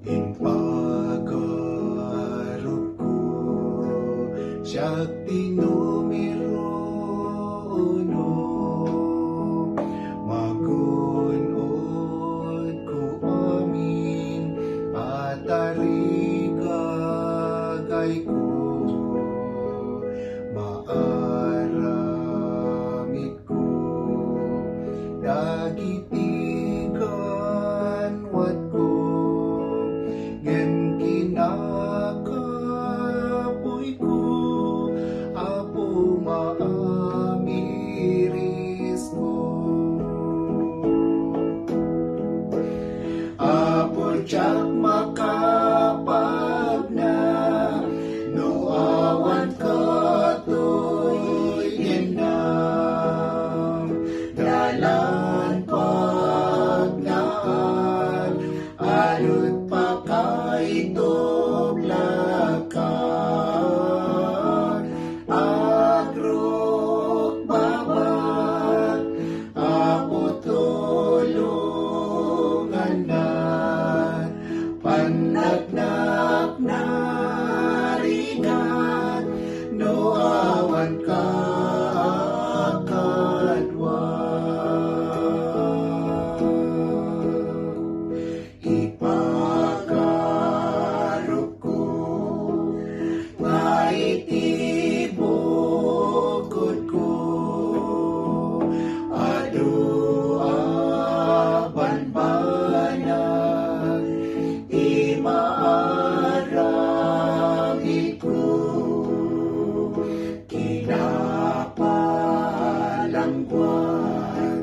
Ipagharap ko siya't tinumiro no magunod ko amin at tarigagay ko maaramid ko dagitigan wat ko ngem kinakapoy ko apo maamiris ko apo tiyak makapag na no awan katoy gendam dalan pagnaan alut pakaitoblakan agrok babat apo tulungan na panagnak narigat no awan kakadwa ipagharap ko maitibukod ko adu apan banag imaaramid ko kinapalangguan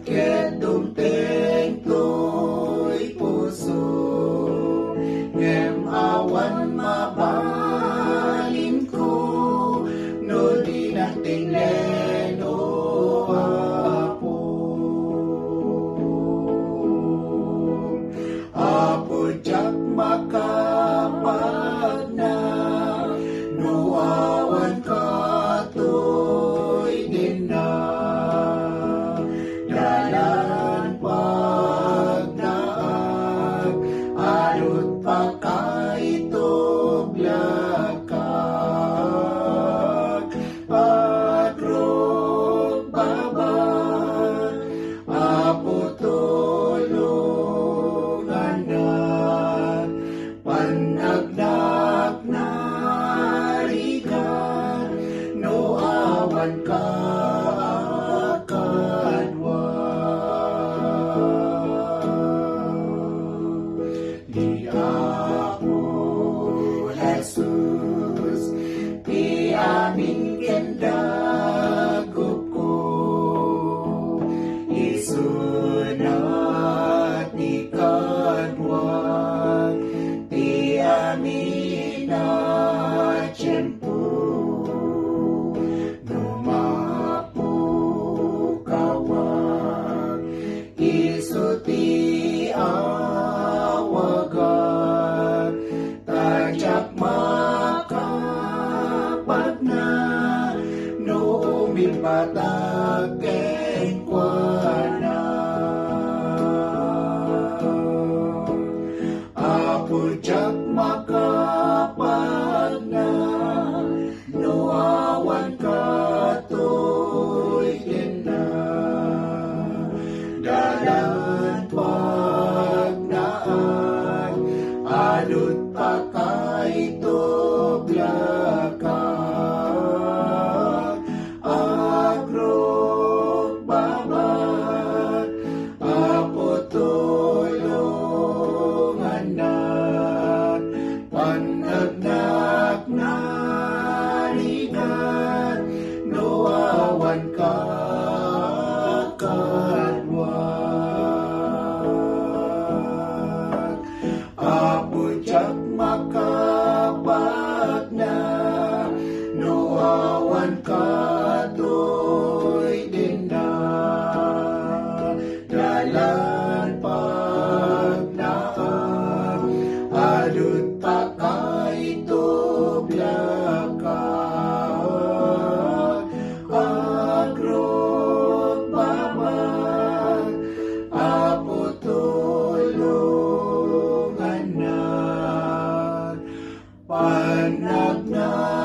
ket dumteng to'y puso ngem awan mabalin ko no di natinglen o apo apo tiyak makapag na no awan katoy din na dalan pagnaan alut pakaitoblakan agrok babat apo tulungan na panagnak anak na